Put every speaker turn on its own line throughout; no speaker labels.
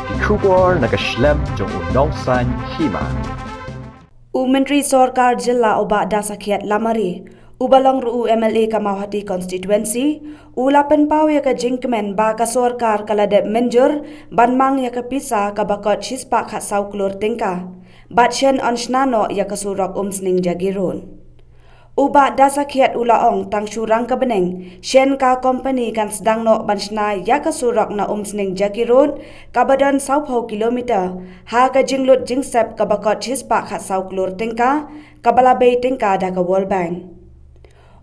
ki khubor nakaslem jong nongsan hima.
Menteri Sorkar Jilla Oba Dasakiat Lamari Ubalong Ru MLA Kamawati Constituency Ulapen Pau ya ka Jinkmen ba ka Sorkar kalade menjur banmang ya ka pisa ka bakot chispa khat sauklur tingka Batshen Anshnano ya ka surok sning jagirun Uba dasakiat ulaong tang syurang ka beneng shen ka company kan sedang no banshna ya ka surok na sning jagirun kabadan 20 kilometer ha ka jinglut jingsep ka bakot chispa khat sauklur tingka kabala bay tingka da ka World Bank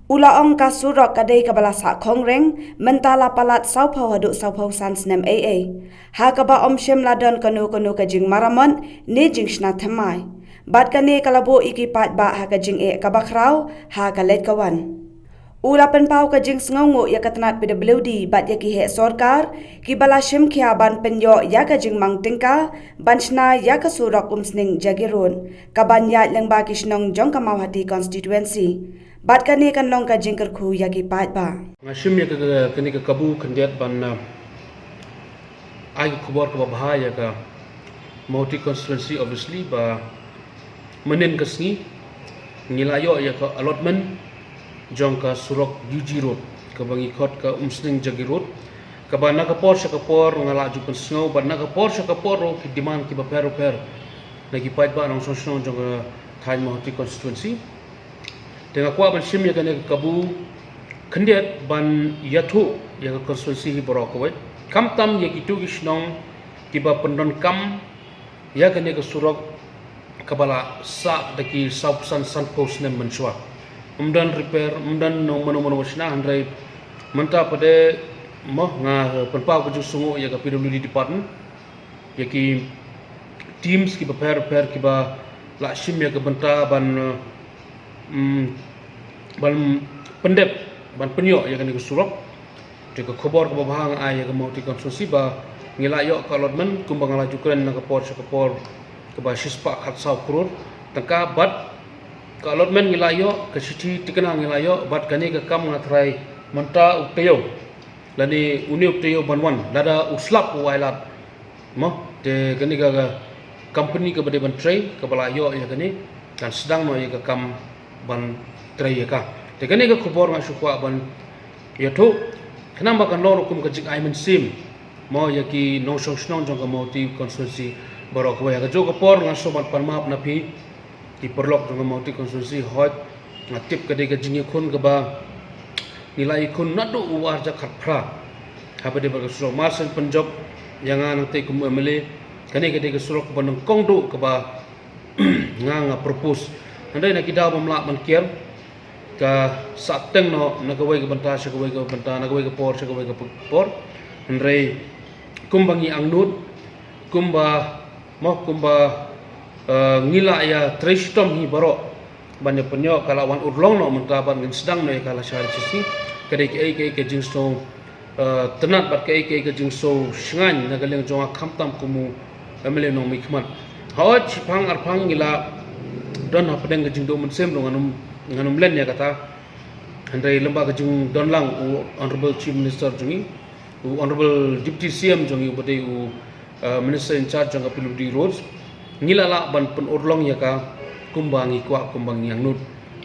Ulaong ka surok kadai kabala sa kongreng mentala palat saupau haduk saupau sans nem AA ha ka ba shem ladon kanu ka jing maramon ne jing shna thamai bat ka ne kalabo iki pat ba ha ka jing ka bakrau ha ka let kawan Ulapen pau ka jing sngongo ya katnat PWD bat ya ki he sorkar ki bala shem khia ban penyo ya ka jing mang tingka banchna ya ka surok sning jagirun ka ban ya lengba ki shnong jong Kamawati constituency bat ka ne kan long ka jing kerkhu ya ki pat ba
ngashim ya ka ni ka kabu khandiat ban ai khubor ka bahaya ka Kamawati constituency obviously ba menen ka sngi ngilayo ya ka allotment jong ka surok UG road ka bangi khot ka sning jagi road ka ba na ka por sa ka por ngala jupan snow ba na ka por sa ka por ro ki demand ki ba pero lagi pait ba nong sosno jong ka thai Kamawati constituency tengah kwa ban shim ya ka ne kabu khandiat ban yathu ya ka constituency hi borok ko kam tam ya ki tu ki snong ki ba pendon kam ya ka ne ka surok kabala sa daki sausan san post nem menchwa repair no mano wasna handrai manta pade mo nga penpau ku sungu ya ka PWD department ya ki teams ki repair ki ba la shim ya ka banta ban pendep ban penyo ya ka ni surok de ka khobor ka bahang ai ya ka Kamawati constituency ba ngila yo ka allotment kumbang laju kren na ka por ke ba shispa khat saw kror tangka bat ka allotment ngilayo ke city tikana ngilayo bat kani ka kam ngathrai manta ukteyo lani uni ukteyo banwan lada uslap wailat mo te kani ka company ka bade ban tray ka balayo ya kani kan sedang no ya ka kam ban tray ya ka te kani ka khobor nga sukwa ban ya tho kenamba kan lor kum ka jik ai men sim mo ya ki no song jong Kamawati constituency borok wa ka jog por nga sobat parmap na pi di perlok jong Kamawati constituency hot ngatip ka de ka jingi khun ka ba nilai khun nadu war ja khat phra ha ba de ba so marsen punjab yang ang te kum MLA kani ka de ka surok ba nang kongdu ka ba nga propose andai na kidaw mamla man kier ka sateng no na ka wai ka banta sa ka wai ka banta na ka wai ka por sa ka wai ka por andai kumbangi angnut kumba ngila ya tristom hi baro banyak penyo kala wan urlong no mentaban ngin sedang no kala syari sisi kadai ke jing so tenat bat ke jing so shngan na galeng jonga khamtam kumu emele no mikmat hawat chipang arphang ngila don ha pedang ke jing do mensem no nganum len ya kata andai lemba ke jing don lang honorable chief minister jungi honorable deputy CM jungi bode minister in charge jang PWD roads ngilala ban pen urlong ya ka kumbangi kwa kumbangi yang nut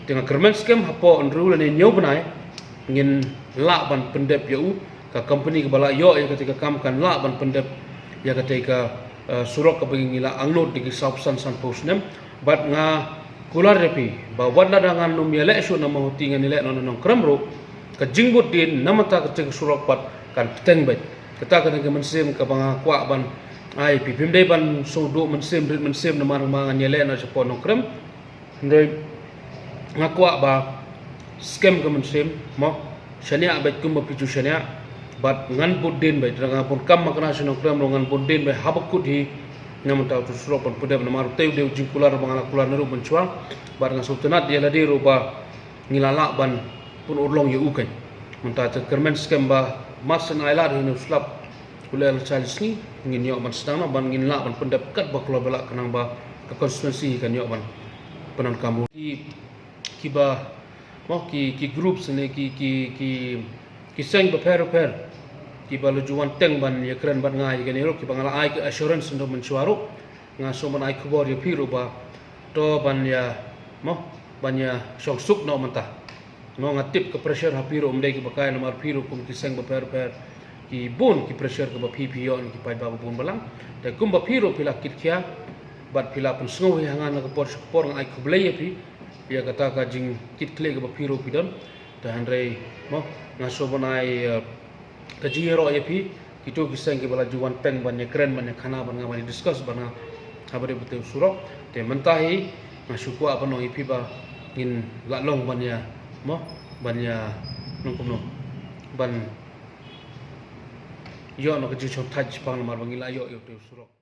tengah kermen scam hapo onru lani nyau benai ngin la ban pendep yau ka company ke bala yo ya ketika kam kan la ban pendep ya ketika surok ke bagi ngila angnut di sausan san posnem bat nga kular repi ba wadna dangan num ya le su na Kamawati ngan ile non kramro ka jingbut din namata ketika surok pat kan teng bet kita kena ke mensim ka banga kwa ban ai pipim dei ban so do mensim na mangan yele na sepon krem ndai ngakwa ba scam ke mensim mo shania bet kum pichu shania bat ngan budin bet ranga pun kam makna sino krem ngan budin be habakut hi ngam taw tu suro pon pudem na maru teu deu jingkular bangala kular naru benchual bar nga sultanat dia ladi ruba ngilala ban pun urlong yu ukai munta te kermen scam ba masan ailar hinu slap kulel chalis ni ngin yo ban sedang ban ngin la ban pendap kat ba kula bala kanang ba ka constituency kan yo ban penan kamu ki ba mo ki groups ne ki seng ba per balu juan teng ban ya keren ban ngai gani ro ki bangala ai ke assurance ndo mensuaru ngaso man ai kubor ya piru ba to ban ya mo ban ya song suk no mentah no ngatip ke pressure ha piru umdai ki bakai nomor piru kum ki seng ba per ki bun ki pressure ke ba pi on ki pai ba bun balang te kum ba piru pila kit kia bat pila pun sngo hangan na por ngai kublai ya pi ya kata ka jing kit kle ke ba piru pidon te handrei mo ngaso banai kajiro ya pi kito kisang ke bala juan peng ban ya keren ban ya khana ban ngamani discuss bana habare betul surok te mentahi ngasuku apa no ipi ba in lalong ban ya mo ban ya nongkom no ban yo no kajing chon taj pang mar bangila yo te surok